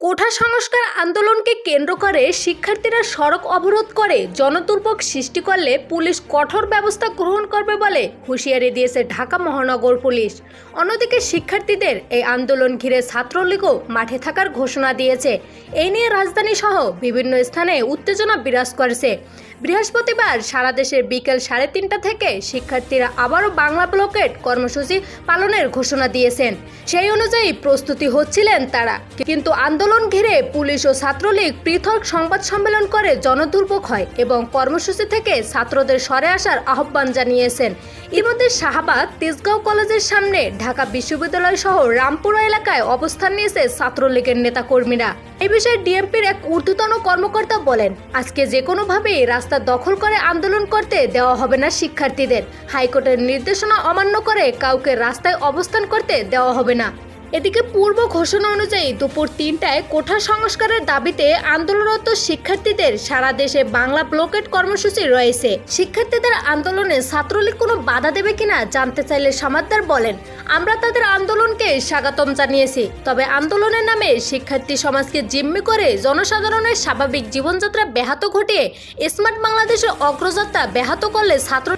কোঠা সংস্কার আন্দোলনকে কেন্দ্র করে শিক্ষার্থীরা সড়ক অবরোধ করে জনদুর্ভোগ সৃষ্টি করলে পুলিশ কঠোর ব্যবস্থা গ্রহণ করবে বলে হুঁশিয়ারি দিয়েছে ঢাকা মহানগর পুলিশ। অন্যদিকে শিক্ষার্থীদের এই আন্দোলন ঘিরে ছাত্রলীগও মাঠে থাকার ঘোষণা দিয়েছে। এই নিয়ে রাজধানী সহ বিভিন্ন স্থানে উত্তেজনা বিরাজ করেছে। বৃহস্পতিবার সারা দেশের বিকেল 3:30 থেকে শিক্ষার্থীরা আবারও বাংলা ব্লকেট কর্মসূচি পালনের ঘোষণা দিয়েছেন। সেই অনুযায়ী প্রস্তুতি হচ্ছিলেন তারা, কিন্তু আন্দোলন ঘিরে পুলিশ ও ছাত্রলীগ পৃথক সংবাদ সম্মেলন করে জনদুর্ভোগ হয় এবং কর্মসূচি থেকে ছাত্রদের সরে আসার আহ্বান জানিয়েছেন। এর মধ্যে শাহবাগ তেজগাঁও কলেজের সামনে ঢাকা বিশ্ববিদ্যালয় সহ রামপুরা এলাকায় অবস্থান নিয়েছে ছাত্রলীগের নেতাকর্মীরা। এই বিষয়ে ডিএমপির এক ঊর্ধ্বতন কর্মকর্তা বলেন, আজকে যে কোনোভাবেই রাস্তা দখল করে আন্দোলন করতে দেওয়া হবে না শিক্ষার্থীদের। হাইকোর্টের নির্দেশনা অমান্য করে কাউকে রাস্তায় অবস্থান করতে দেওয়া হবে না। এদিকে পূর্ব ঘোষণা অনুযায়ী দুপুর 3টায় কোঠা সংস্কারের দাবিতে আন্দোলনরত শিক্ষার্থীদের সারা দেশে বাংলা ব্লকেট কর্মসূচি রয়েছে। শিক্ষার্থীদের আন্দোলনে ছাত্রলীগ কোনো বাধা দেবে কিনা জানতে চাইলে সামাদ্দার বলেন, আমরা তাদের আন্দোলনকে স্বাগতম জানিয়েছি, তবে আন্দোলনের নামে শিক্ষার্থী সমাজকে জিম্মি করে জনসাধারণের স্বাভাবিক জীবনযাত্রা ব্যাহত ঘটিয়ে স্মার্ট বাংলাদেশের অগ্রযাত্রা ব্যাহত করলে ছাত্র